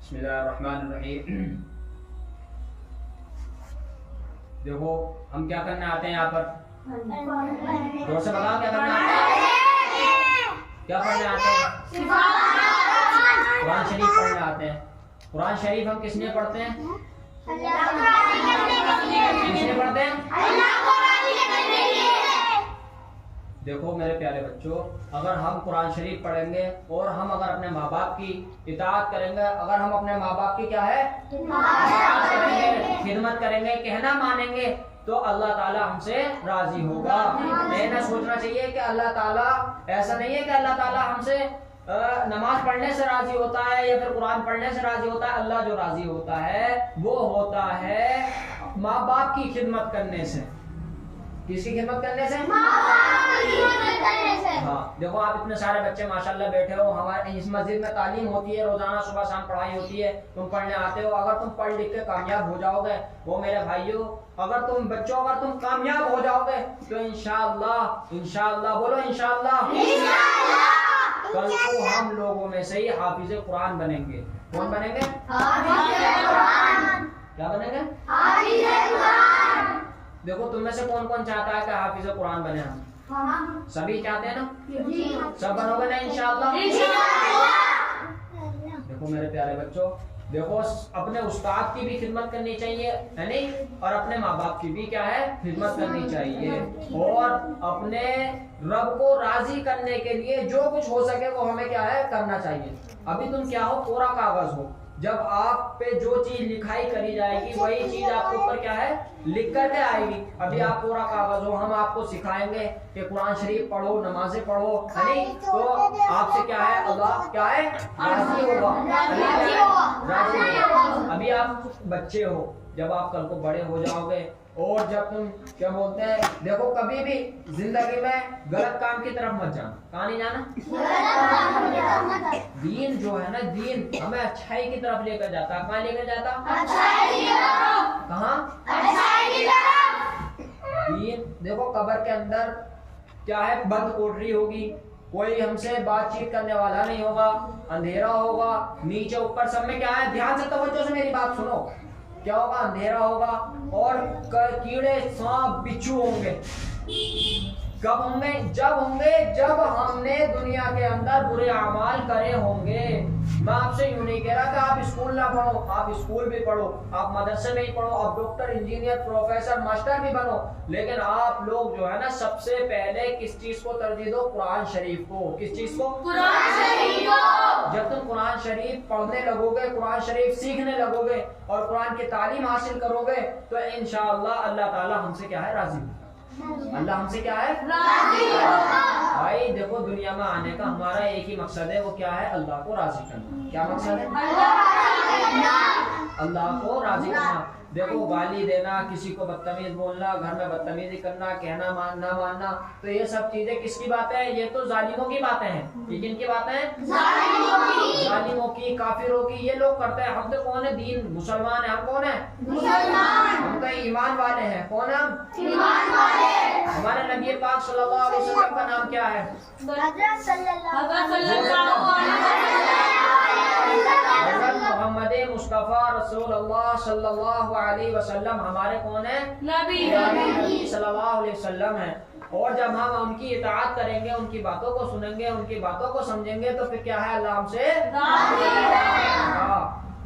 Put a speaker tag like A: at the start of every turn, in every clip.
A: बिस्मिल्लाहिर्रहमानिर्रहीम। देखो हम क्या करने आते हैं यहाँ पर, जोर से बताओ क्या करने आते हैं, क्या पढ़ने आते हैं? कुरान शरीफ पढ़ने आते हैं। कुरान शरीफ हम किसने पढ़ते हैं? किसने पढ़ते हैं? देखो मेरे प्यारे बच्चों, अगर हम कुरान शरीफ पढ़ेंगे और हम अगर अपने माँ बाप की इताअत करेंगे, अगर हम अपने माँ बाप की क्या है इताअत करेंगे, खिदमत करेंगे, कहना मानेंगे, तो अल्लाह ताला हमसे राजी होगा। नहीं सोचना चाहिए कि अल्लाह ताला, ऐसा नहीं है कि अल्लाह ताला हमसे नमाज पढ़ने से राजी होता है या फिर कुरान पढ़ने से राजी होता है। अल्लाह जो राजी होता है वो होता है माँ बाप की खिदमत करने से। किसकी खिदमत करने से? हाँ, देखो आप इतने सारे बच्चे माशाल्लाह बैठे हो, हमारे इस मस्जिद में तालीम होती है, रोजाना सुबह शाम पढ़ाई होती है, तुम पढ़ने आते हो। अगर तुम पढ़ लिख के कामयाब हो जाओगे, वो मेरे भाइयों, अगर तुम बच्चों अगर तुम कामयाब हो जाओगे तो इंशाअल्लाह, इंशाअल्लाह बोलो इंशाअल्लाह, कल को हम लोगों में से ही हाफिज़े कुरान बनेंगे। कौन बनेंगे? क्या बनेंगे? देखो तुम में से कौन कौन चाहता है कि हाफिज़ कुरान बने हम? सभी चाहते हैं ना? सब बनोगे ना इंशाअल्लाह? देखो मेरे प्यारे बच्चों, देखो अपने उस्ताद की भी खिदमत करनी चाहिए, है नहीं? और अपने माँ बाप की भी क्या है खिदमत करनी चाहिए। और अपने रब को राजी करने के लिए जो कुछ हो सके वो हमें क्या है करना चाहिए। अभी तुम क्या हो, कोरा कागज हो, जब आप पे जो चीज लिखाई करी जाएगी वही चीज आपके ऊपर क्या है लिख करके आएगी। अभी आप पूरा कागज हो, हम आपको सिखाएंगे कि कुरान शरीफ पढ़ो, नमाजें पढ़ो, है नहीं? तो आपसे क्या है अल्लाह क्या है राजी होगा, राजी होगा। अभी आप बच्चे हो, जब आप कल को बड़े हो जाओगे और जब तुम क्या बोलते हैं, देखो कभी भी जिंदगी में गलत काम की तरफ मत जाना। कहाँ नहीं जाना? दीन जो है ना, दीन हमें अच्छाई की तरफ लेकर जाता। कहाँ लेकर जाता? कहाँ? दीन देखो कब्र के अंदर क्या है, बंद कोठरी होगी, कोई हमसे बातचीत करने वाला नहीं होगा, अंधेरा होगा, नीचे ऊपर सब में क्या है, ध्यान से तवज्जो से मेरी बात सुनो, क्या होगा, अंधेरा होगा और कीड़े सांप बिच्छू होंगे। कब होंगे? जब हमने दुनिया के अंदर बुरे अमाल करे होंगे। मैं आपसे यूं नहीं कह रहा कि आप स्कूल ना पढ़ो, आप स्कूल भी पढ़ो, आप मदरसे में ही पढ़ो, आप डॉक्टर, इंजीनियर, प्रोफेसर, मास्टर भी बनो, लेकिन आप लोग जो है ना सबसे पहले किस चीज को तरजीह दो? कुरान शरीफ को। किस चीज को? कुरान शरीफ को। जब तुम कुरान शरीफ पढ़ने लगोगे, कुरान शरीफ सीखने लगोगे और कुरान की तालीम हासिल करोगे तो इंशाअल्लाह अल्लाह ताला हमसे क्या है राजी होगा। अल्लाह हमसे क्या है राजी होगा। भाई देखो दुनिया में आने का हमारा एक ही मकसद है, वो क्या है? अल्लाह को राजी करना। क्या मकसद है? अल्लाह को राजी करना। देखो गाली देना, किसी को बदतमीज बोलना, घर में बदतमीजी करना, कहना मानना मानना, तो ये सब चीजें किसकी बातें हैं? ये तो जालिमों की बातें हैं। ये किनकी बातें हैं? जालिमों की, काफिरों की। ये लोग करते हैं। हम तो कौन है? दीन मुसलमान है। हम कौन है? मुसलमान। हम तो ईमान वाले हैं। कौन है हम? ईमान वाले। हमारे नबी पाक सल्लल्लाहु अलैहि वसल्लम का नाम क्या है? मोहम्मद मुस्तफा रसूलुल्लाह सल्लल्लाहु अलैहि वसल्लम हमारे कौन है? नबी सल्लल्लाहु अलैहि वसल्लम है। और जब हम उनकी इताअत करेंगे, उनकी बातों को सुनेंगे, उनकी बातों को समझेंगे तो फिर क्या है? अल्लाह हमसे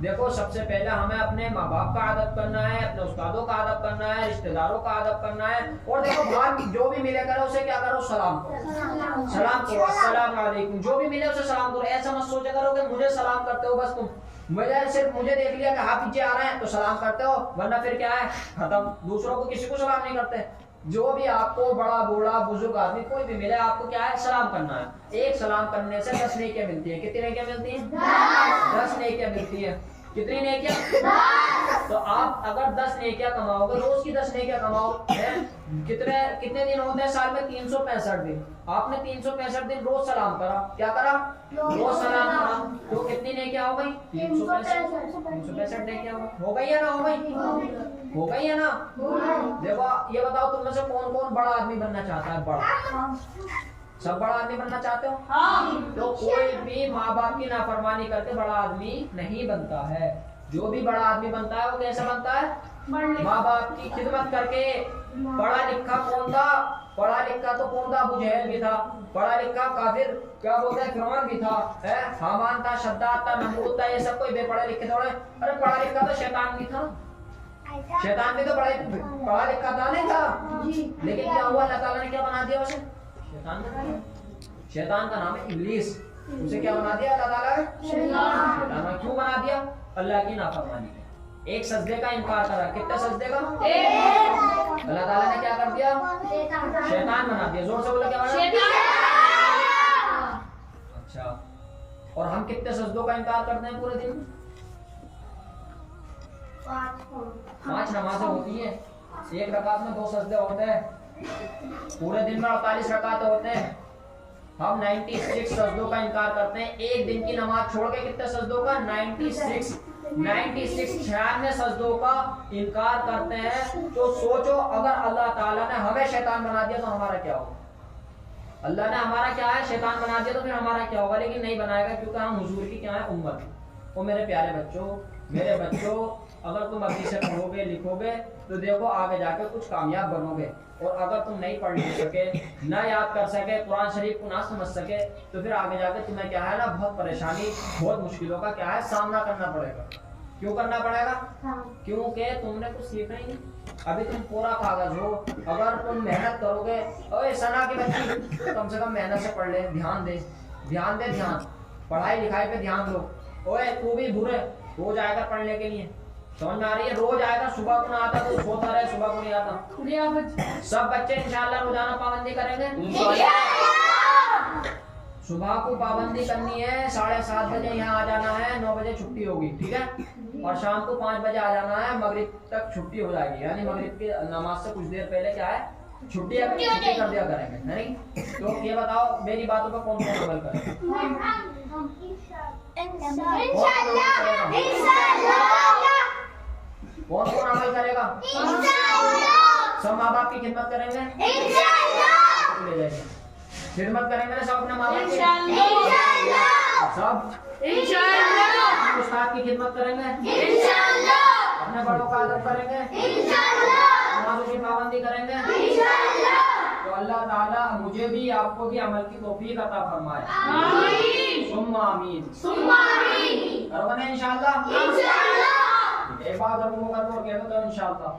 A: देखो सबसे पहले हमें अपने माँ बाप का अदब करना है, अपने उस्तादों का अदब करना है, रिश्तेदारों का अदब करना है। और देखो बाहर जो भी मिले करो उसे क्या करो? सलाम करो। सलाम करो, अस्सलाम वालेकुम। जो भी मिले उसे सलाम करो। ऐसा मत सोचा करो कि मुझे सलाम करते हो बस तुम, सिर्फ मुझे देख लिया कि हाफिज जी आ रहे हैं तो सलाम करते हो, वरना फिर क्या है खत्म। दूसरों को किसी को सलाम नहीं करते। जो भी आपको बड़ा बूढ़ा बुजुर्ग आदमी कोई भी मिले, आपको क्या है सलाम करना है। एक सलाम करने से 10 नेकियां मिलती है। कितनी नेकियां मिलती हैं? 10 नेकियां मिलती है। कितनी नेकियां? 10। तो आप अगर 10 नेकियां कमाओगे, रोज की 10 नेकियां कमाओ, कितने दिन होते हैं साल में? 365 दिन। आपने 365 दिन रोज सलाम करा, क्या करा? रोज सलाम करा, तो कितनी नेकियां हो गई? 365 नेकियां हो गई है ना? हो गई है ना? देखो ये बताओ तुम में से कौन कौन बड़ा आदमी बनना चाहता है? बड़ा सब बड़ा आदमी बनना चाहते हो?
B: हाँ।
A: तो कोई भी माँ बाप की नाफरमानी करके बड़ा आदमी नहीं बनता है। जो भी बड़ा आदमी बनता है वो कैसा बनता है? माँ बाप की खिदमत करके। पढ़ा लिखा कौन था? पढ़ा लिखा तो कौन था? अबू जहल भी था। पढ़ा लिखा काफिर क्या बोलते हैं, फिरौन भी था, है हामान था, शद्दाद था, नमरूद था, ये सब कोई बेपढ़े लिखे थोड़े। अरे पढ़ा लिखा तो शैतान भी था। शैतान भी तो पढ़ा लिखा था, नहीं था? लेकिन क्या हुआ, अल्लाह ताला ने क्या बना दिया उसे? शैतान बना दिया। शैतान का नाम है इब्लीस। उसे क्या बना दिया अल्लाह ताला ने? शैतान। क्यों बना दिया? अल्लाह की नाफरमानी। एक सजदे का इनकार करा। कितने सजदे का? एक। अल्लाह ताला ने क्या कर दिया? शैतान बना दिया। जोर से बोलो, क्या बना? अच्छा, और हम कितने सजदों का इनकार करते हैं पूरे दिन? 5 नमाजें होती है, एक रकात में 2 सजदे होते हैं। पूरे दिन में 48 रकात होते हैं। हम 96 सजदों का इनकार करते हैं। एक दिन की नमाज छोड़ के कितने सजदों का? 96 96 सजदों का इनकार करते हैं। तो सोचो, अगर अल्लाह ताला ने हमें शैतान बना दिया तो हमारा क्या होगा? अल्लाह ने हमारा क्या है, शैतान बना दिया, तो फिर हमारा क्या होगा? लेकिन नहीं बनाएगा, क्योंकि हम हुजूर की क्या है, उम्मत। तो मेरे प्यारे बच्चों, मेरे बच्चों, अगर तुम अभी से पढ़ोगे लिखोगे तो देखो आगे जाके कुछ कामयाब बनोगे। और अगर तुम नहीं पढ़ लिख सके, ना याद कर सके, कुरान शरीफ को ना समझ सके, तो फिर आगे जाके तुम्हें क्या है ना, बहुत परेशानी, बहुत मुश्किलों का क्या है, सामना करना पड़ेगा। क्यों करना पड़ेगा? क्योंकि तुमने कुछ सीखना ही नहीं। अभी तुम पूरा कागज हो। अगर तुम मेहनत करोगे, ओए सना की बच्ची, कम से कम मेहनत से पढ़ ले, ध्यान दे, ध्यान दे, ध्यान, पढ़ाई लिखाई पे ध्यान दो। ओए तू भी बुरे, रोज आएगा पढ़ने के लिए, समझ में आ रही है? रोज आएगा, सुबह को ना आता तो सोता रहे, सुबह को नहीं आता। सब बच्चे इंशाल्लाह रोजाना पाबंदी करेंगे। सुबह को पाबंदी करनी है, 7:30 बजे यहाँ आ जाना है, 9 बजे छुट्टी होगी, ठीक है? और शाम को 5 बजे आ जाना है, मगरिब तक छुट्टी हो जाएगी। यानी मगरिब की नमाज से कुछ देर पहले क्या है, छुट्टी कर दिया करेंगे, है नहीं? तो ये बताओ, मेरी बातों पर कौन कौन अमल करे? कौन कौन अमल करेगा? सब माँ बाप की खिदमत करेंगे, खिदमत करेंगे ना सब अपने माँ बाप की, सब उस्ताद की खिदमत करेंगे, अपने बड़ों का आदर करेंगे, नमाजों की पाबंदी करेंगे। तो अल्लाह ताला मुझे भी आपको भी अमल की तौफीक अता फरमाए। सुम्मा आमीन। करोगे ना इंशाअल्लाह? एक बार जब वो करो, कह दो इंशाअल्लाह।